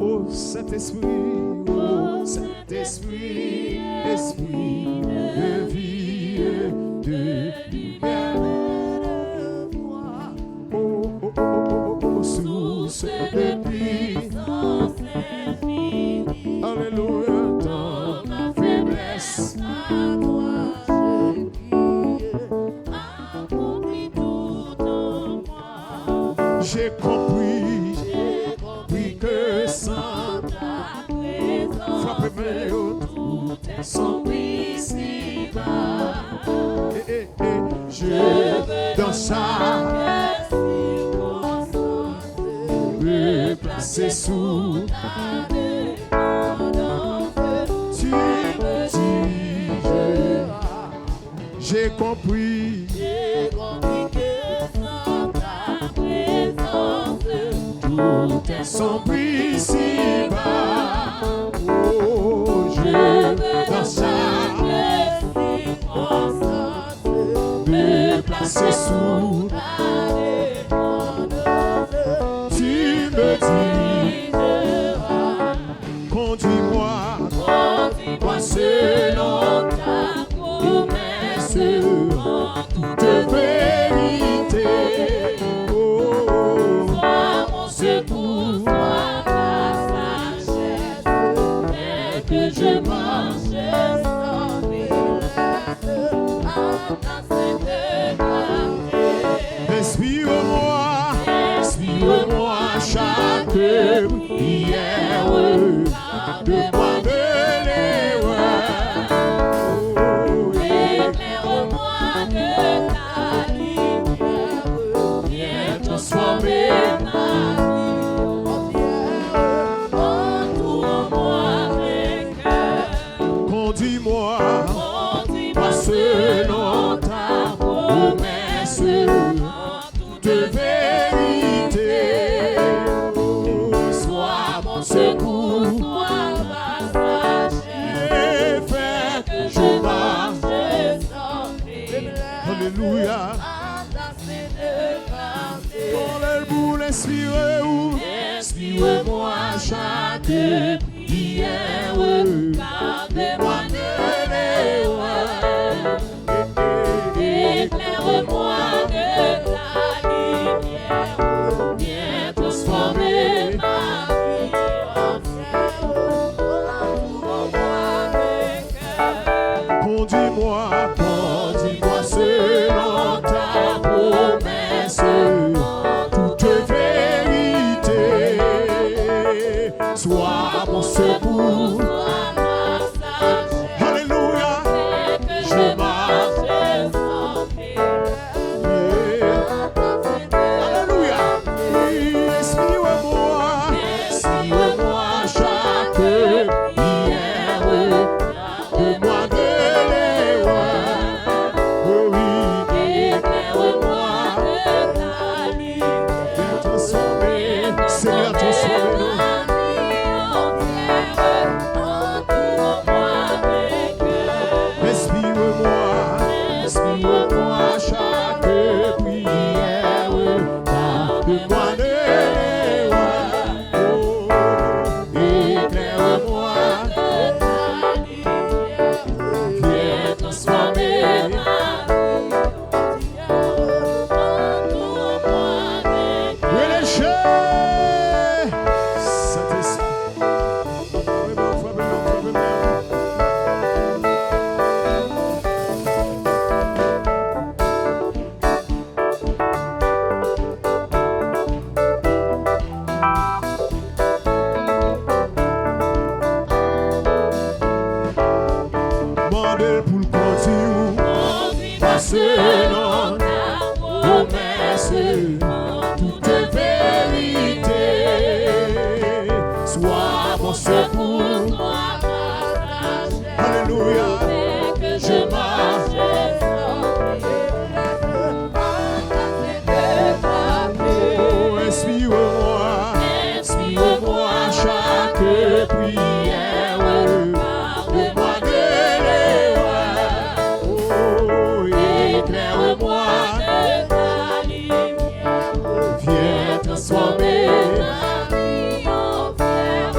Oh Saint-Esprit, oh Saint-Esprit, Esprit de vie, de lumière. Source de puissance infinie. Alléluia. Dans ma faiblesse, à toi je crie. Accomplis tout en moi. J'ai compris que sans ta présence, frappez-moi, tout est sombre ici-bas. Je veux dans chaque me placer sous ta dépendance. Tu me dis, j'ai compris que sans ta présence, tout est sombre ici-bas. Oh, je veux dans chaque circonstance me placer sous ta dépendance. Tu me diras, conduis-moi selon ta promesse, en toute vérité. Oh, sois mon secours, sois ma sagesse, et que je marche sans détresse à ta sainte clarté. Inspire-moi chaque prière, garde-moi de l'erreur. Oh, éclaire-moi de ta lumière, viens transformer ma vie entière. Entoure-moi mes cœurs, conduis-moi selon ta promesse, en toute vérité. Sois mon secours, sois ma sagesse, et fais que je marche sans faiblesse. Alléluia. À ta sainte clarté. Inspire-moi chaque prière, garde-moi de l'erreur. Éclaire-moi de ta lumière, viens transformer ma vie entière. Entoure-moi mes cœurs, conduis-moi selon ta promesse, en toute vérité. Sois mon secours, sois ma sagesse. Alléluia. Et que je marche sans faiblesse. Alléluia. Inspire-moi chaque prière, garde-moi de l'erreur. Oh oui, éclaire-moi de ta lumière, viens transformer, Seigneur, transforme-nous. Inspire-moi chaque prière, garde-moi de l'erreur. Oh, éclaire-moi de ta lumière, viens transformer ma vie entière. Entoure-moi mes cœurs. Mandel pour le conduire, selon ta promesse, en toute vérité. Sois mon secours, sois ma sagesse. Alléluia. Et que je marche sans faiblesse à ta sainte clarté. Oh, inspire-moi chaque prière, garde-moi de l'erreur. Oh, éclaire-moi de ta lumière, viens transformer ma vie entière.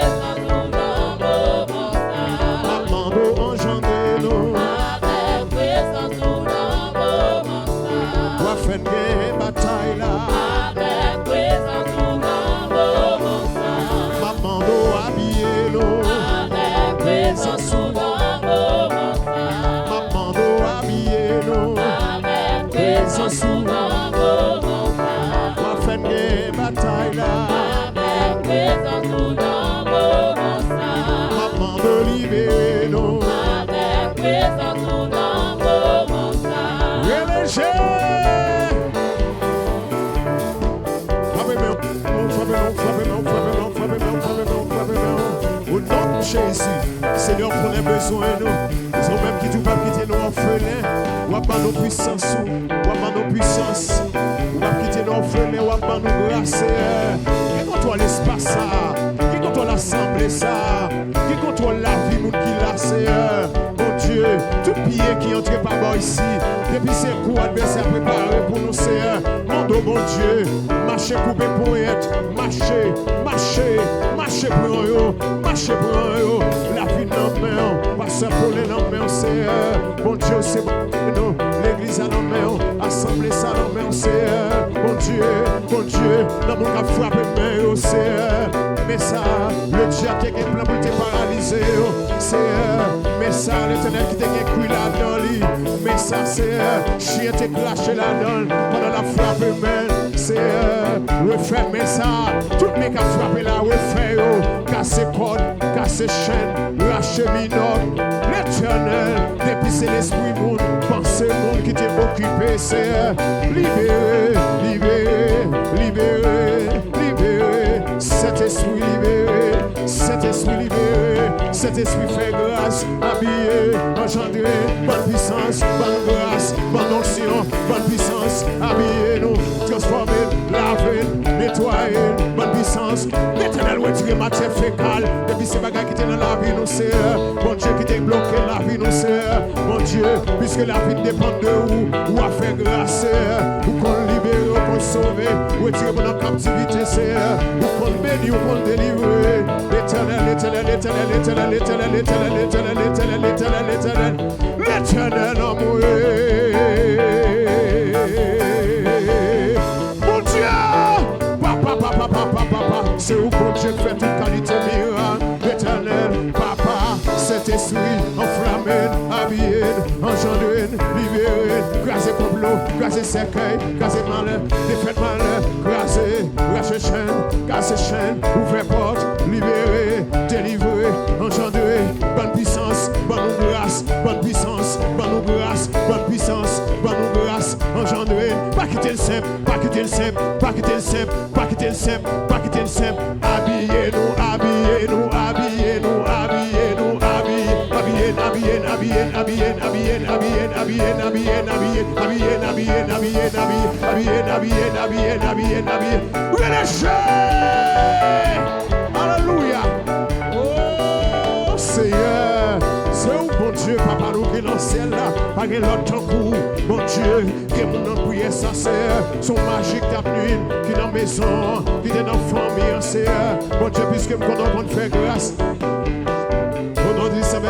Jésus, Seigneur, pour les besoins, nous. Ils ont même qui tout pas quitter nos orphelins. Ou à nos puissances, ou à nos puissances. Ou à quitter nos orphelins, ou à nos grâces. Qui contrôle l'espace, ça? Qui contrôle l'assemblée, ça? Qui contrôle la vie, nous qui l'a, Seigneur? Mon Dieu, tout pied qui entre par bas ici. Depuis ces coups adversaires préparés pour nous, Seigneur. Mon dos, mon Dieu, marchez coupé pour être. Marchez, marchez, marchez pour eux. Marchez pour eux. La vie n'en main, pasteur pour les noms, Seigneur. Mon Dieu, c'est nous. L'église à nos mains, assemblée ça nos mains, Seigneur. Mon Dieu, dans mon cas frappé main, Seigneur. Mais ça, le diable qui est plein pour te paralyser, Seigneur. Mais ça, l'éternel qui t'est cuit là-dedans, mais ça, Seigneur, chien t'est clashé là-dedans, pendant la frappe main, Seigneur. Refermez ça, toutes mes cas frappés là, refait, cassez cordes, cassez chaînes, lâchez minotes. L'éternel, depuis c'est l'esprit monde, pensez monde qui t'est occupé, Seigneur. Libéré, libéré, libéré, libéré, cet esprit libéré, cet esprit libéré, cet esprit fait grâce, habillé, engendré, bonne puissance, bonne grâce, bonne onction, bonne puissance, habillé nous, transformé, lavé, nettoyé, bonne puissance. L'éternel retire matière fécale, depuis ces bagages qui étaient dans la vie, nous c'est mon Dieu qui t'est bloqué la vie, nous c'est mon Dieu, puisque la vie dépend de vous, ou à faire grâce, ou qu'on libère, ou qu'on sauve, ou retirer mon captivité, c'est ou qu'on bénit, ou qu'on délivre. L'éternel, l'éternel, l'éternel, l'éternel, l'éternel, l'éternel, l'éternel, l'éternel, l'éternel, l'éternel, l'éternel en moi. Mon Dieu, papa, papa, papa, papa, c'est où bon Dieu fait toute qualité miracle. L'éternel, papa, cet esprit enflammé, habillé, engendré, libéré, grâce complot, grâce cercueil, grâce malheur, défaite malheur, grâce chaîne, ouvert porte, libéré, délivré, engendré, bonne puissance, bonne grâce, bonne puissance, bonne grâce, bonne puissance, bonne grâce, engendré, pas quitter le simple, pas quitter le simple, pas quitter le simple, pas quitter le simple, pas quitter le simple, habillez-nous, habillez-nous, habillez-nous, habillez-nous, habillez-nous, alléluia. Oh Seigneur, c'est où bon Dieu, papa nous qui dans le ciel là, pas que l'autre coup, bon Dieu, qui mon nom prière sincère, son magique tape nuit, qui dans la maison, qui est dans la famille, Seigneur, bon Dieu, puisque nous qu'on fait grâce.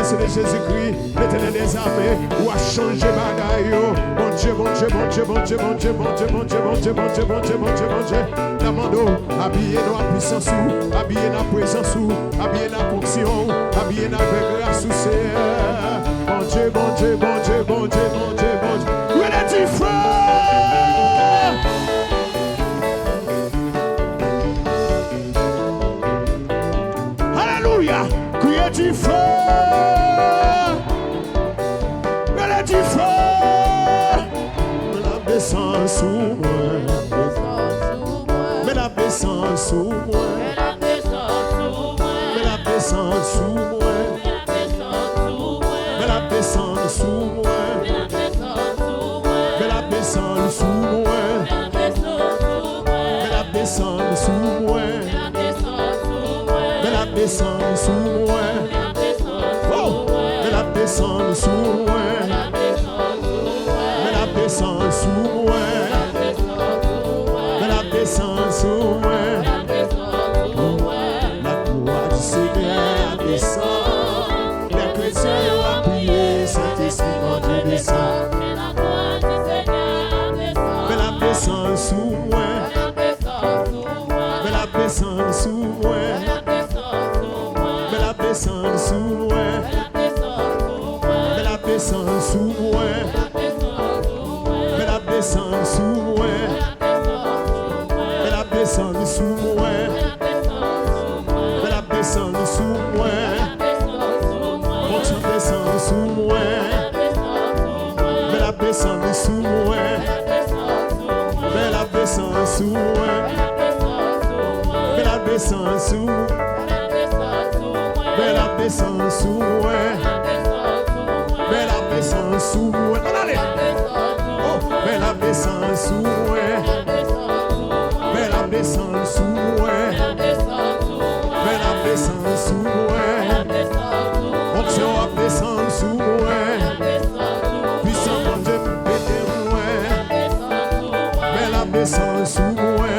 C'est de Jésus-Christ, l'éternel des armées, ou a changé bagaille. Mon Dieu, mon Dieu, mon Dieu, mon Dieu, mon Dieu, mon Dieu, mon Dieu, mon Dieu, mon Dieu, mon Dieu, mon Dieu, mon Dieu. L'amando, habillez dans la puissance, habillez dans la présence, habillez dans la fonction, habillez dans la grâce, Seigneur. Mon Dieu, mon Dieu, mon Dieu, mon Dieu, mon Dieu, mon Dieu. Unity frère. Alléluia. Criez du feu. Du feu, mais la descend sous moi, mais la descend sous moi, mais la descend sous moi, mais la descend sous moi, mais la descend sous moi, mais la descend sous moi, mais la descend sous moi, mais la descend sous moi. Descend sous moi, mais la descend sous moi, la gloire du Seigneur descend, les chrétiens ont appuyé, Saint-Esprit mon Dieu descend, mais la gloire du Seigneur descend, mais la descend sous moi, mais la descend sous moi, mais la descend sous moi, mais la descend sous moi. Descend sous moi, mais la descend sous moi, mais la descend sous moi, mon Dieu descend sous moi, mais la descend sous moi, mais la descend sous moi, mais la descend sous, mais la descend sous moi. Mais la descend sous moi. Allez. Oh, mais la descend sous moi. Mais la descend sous moi. Mais la descend sous moi. Onction a descend sous moi. Puissant mon Dieu péter moi. Mais la descend sous moi.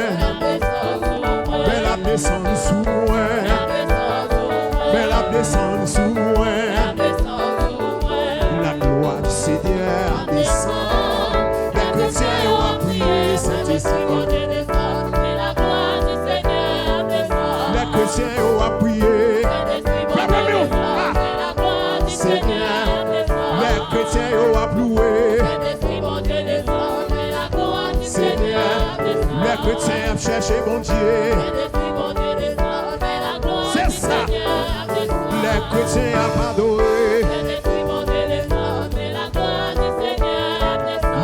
Mais la descend sous moi. Mais la descend sous moi. La gloire du Seigneur descend. Les chrétiens ont appuyé Saint-Esprit. Les chrétiens ont appuyé. Seigneur, les chrétiens ont appuyé. Seigneur, les chrétiens ont cherché mon Dieu. C'est ça. Les chrétiens ont adoré.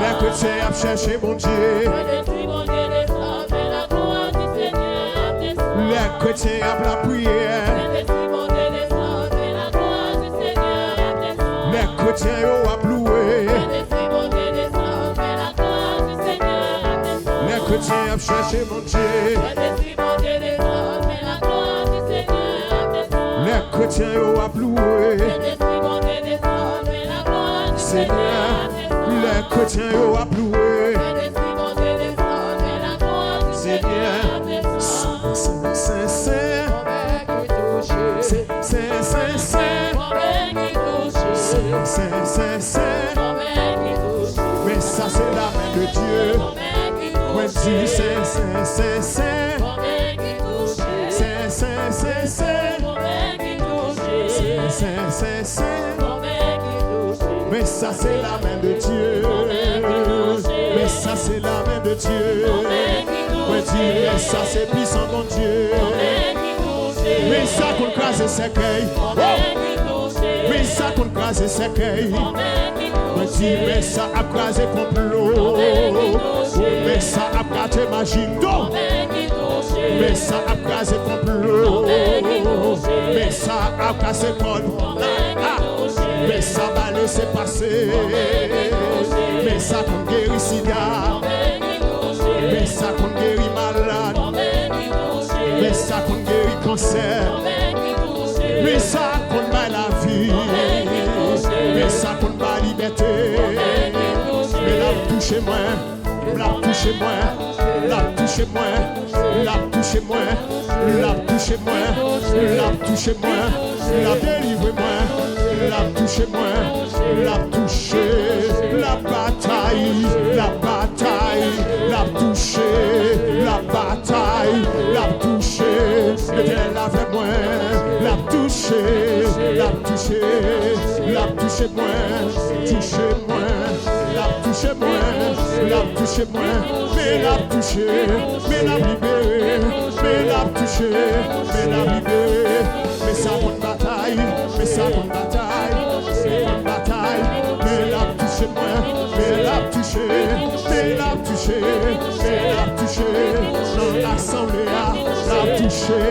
Les chrétiens ont cherché mon Dieu. Les chrétiens ont la prière. Les chrétiens ont apploué. Les chrétiens ont cherché mon Dieu. Les chrétiens ont apploué. Seigneur, les chrétiens ont apploué. Seigneur, Saint, Saint, Saint, Saint, mais ça c'est la main de Dieu. Moi je dis Saint, Saint, Saint, Saint, Saint, Saint, Saint, Saint, Saint, Saint, mais ça c'est la main de Dieu. Mais ça c'est la main de Dieu. Moi je dis mais ça c'est puissant mon Dieu. Mais ça qu'on crase ses cueils. Mais ça qu'on crase ses cueils. Moi je dis mais ça a crasé complot. Mais ça a crasé magie. Mais ça a crasé complot. Mais ça a cassé code. Mais ça va laisser passer. Mais ça qu'on guérit sida. Mais ça qu'on guérit malade. Mais ça qu'on guérit cancer. Mais ça qu'on bat la vie. Mais ça qu'on bat la liberté. Mais là touchez moi. Là touchez moi. Là touchez moi. Là touchez moi. Là touchez moi. Là touchez moi. Là délivrez-moi. Là touchez moi. Là touchez. La bataille. La bataille. La toucher. La bataille. La toucher. L'éternel avec moi. La toucher. La toucher. La toucher moi. Touchez moi. La toucher moi. La toucher moi. Mais la toucher. Mais la libérer. Mais la toucher. Mais la libérer. Mais ça bonne bataille. Mais ça bonne bataille. C'est bonne bataille. Mais la toucher moi. Mais la toucher. Mais la toucher. Mais la toucher. Dans l'assemblée. La toucher.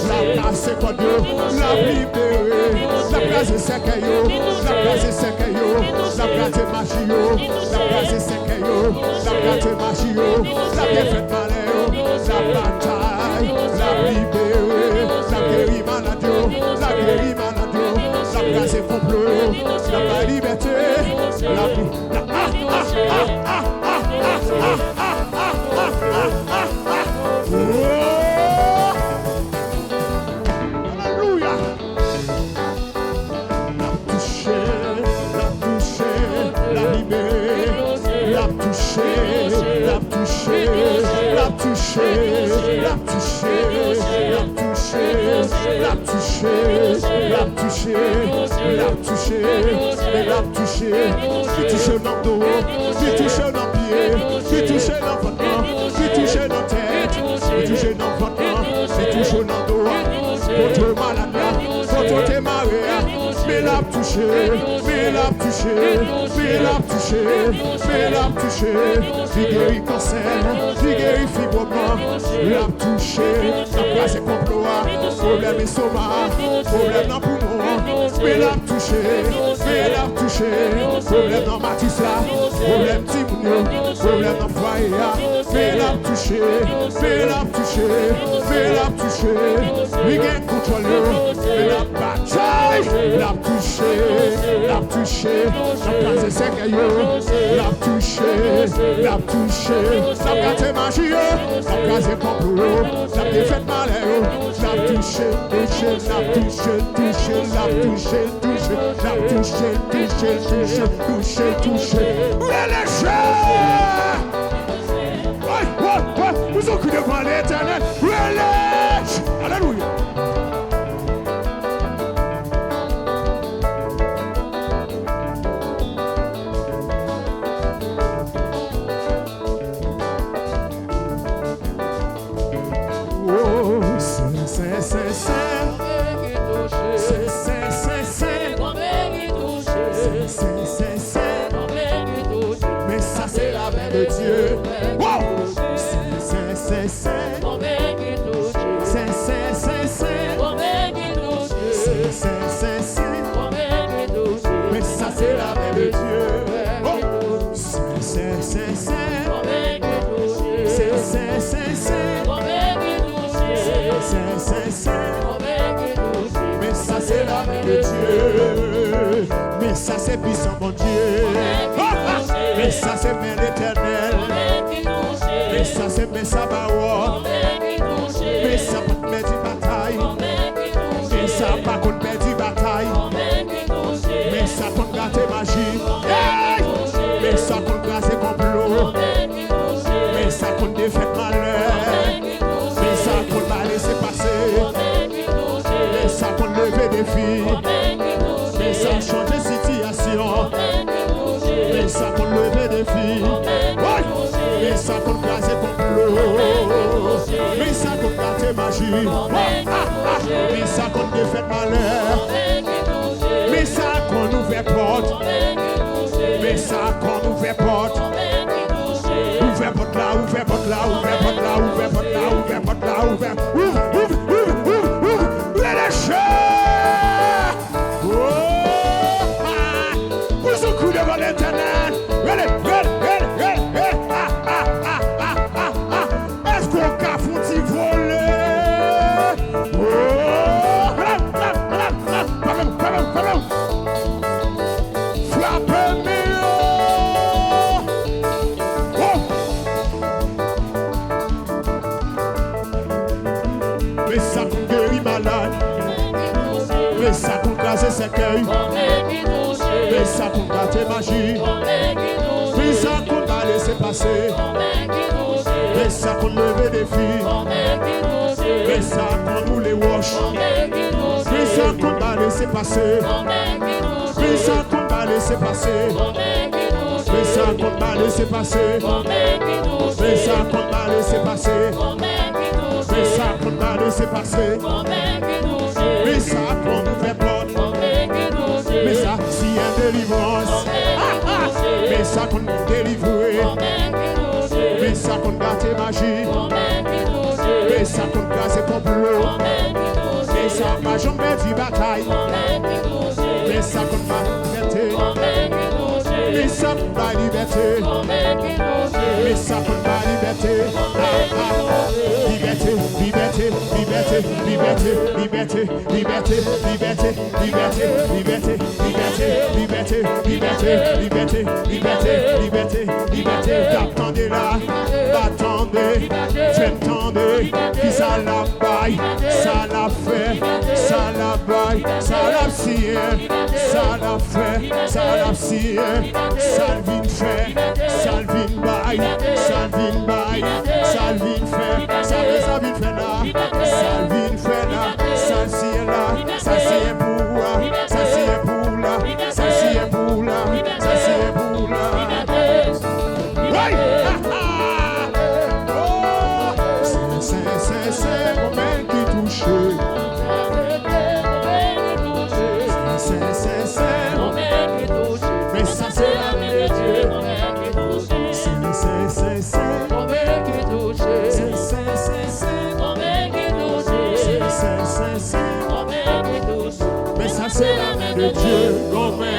La casser quoi Dieu. La libérer. La casser secayo. La casser secayo. La casser magio. La casser secayo. La casser magio. La défaite maléo. La bataille. La libérer. La guérir maladie. La guérir maladie. La casser complot. La liberté. La Alléluia. La toucher, la libérer, la toucher, la toucher, la toucher, la toucher, la toucher, la toucher, la toucher, la toucher, mais la toucher, qui touche dans le dos, qui touche dans le pied, qui touche dans le ventre, qui touche dans la tête, qui touche dans le ventre, qui touche dans le dos, contre maladie, contre tes marées, mais la touche. touché, mais l'a touché, mais l'a touché, mais l'a touché. Il guérit cancer, il guérit fibrome, l'a touché. Après c'est complot, problème estomac, problème dans poumon, mais l'a touché, mais l'a touché. Problème dans Matissa, problème Timounio, problème dans foyer, mais l'a touché, mais l'a touché, mais l'a touché. Lui gagne contrôle, mais l'a bataille, l'a touché, l'a touché. N'a pas de sécailleux, l'a touché, l'a touché. N'a pas de magie, n'a pas de complot, n'a pas de fait malheur, l'a touché, touché, l'a touché, touché, l'a touché, touché, l'a touché, touché, touché, touché, touché. Relâchez! Ouais, ouais, ouais, nous sommes devant l'Éternel. Relâche! Alléluia! Mais ça c'est la main de Dieu. Wow! Mais ça c'est la main de Dieu. Mais ça c'est la main de Dieu. Mais ça c'est puissant mon Dieu. Mais ça c'est main l'éternel. Mais ça c'est main Sabaoth. Mais ça pas perdre bataille. Mais ça pas qu'on perdre bataille. Mais ça qu'on gâter magie. Mais ça qu'on gâter complot. Mais ça qu'on défaite malheur. Mais ça qu'on va laisser passer. Mais ça qu'on lever des filles. Mais ça changer situation. Mais ça qu'on lever des filles. Mais ça qu'on casser complot. Mais ça qu'on gâter magie. Mais ça qu'on défaite malheur. Mais ça qu'on ouvre porte. Mais ça qu'on ouvre porte. Ouvre porte là, ouvre porte là, ouvre porte là, ouvre porte là, ouvre porte là, ouvre. Ouvre. Relâchez! Pousse au coup devant l'Éternel. Est-ce qu'on a foutu voler? Frappez-moi! Mais ça qu'on guérit malade. Mais ça qu'on casse ses cœurs. Mais ça qu'on gâte magie. Mais ça qu'on va laisser passer. Mais ça qu'on leve des filles. Mais ça qu'on nous les wash. Mais ça qu'on va laisser passer. Mais ça qu'on va laisser passer. Mais ça qu'on va laisser passer. Mais ça qu'on va laisser passer. Mais ça qu'on va laisser passer. Mais ça qu'on nous fait porte. Mais ça si y a délivrance. Mais ça qu'on délivre. Mais ça qu'on gâte magie. Mais ça qu'on casse complot. Mais ça va jamais dit bataille. Mais ça qu'on va liberté. Mais ça qu'on va liberté. Mais ça qu'on va liberté. Liberté, liberté, liberté, liberté, liberté, liberté, liberté, liberté, liberté, liberté, liberté, liberté, liberté, liberté, liberté. Attendez là, attendez, j'entendez, qui ça la baille, ça la fait, ça la baille, ça la scie, ça la fait, ça la scie, Salvin fait, Salvin baille, Salvin baille, Salvin fait, Salvin fait là, Salvin fait là, ça c'est là, ça c'est pour là, ça c'est pour là, ça c'est pour là, ça c'est pour là. Ouais! C'est mon main qui touche. C'est Dieu comme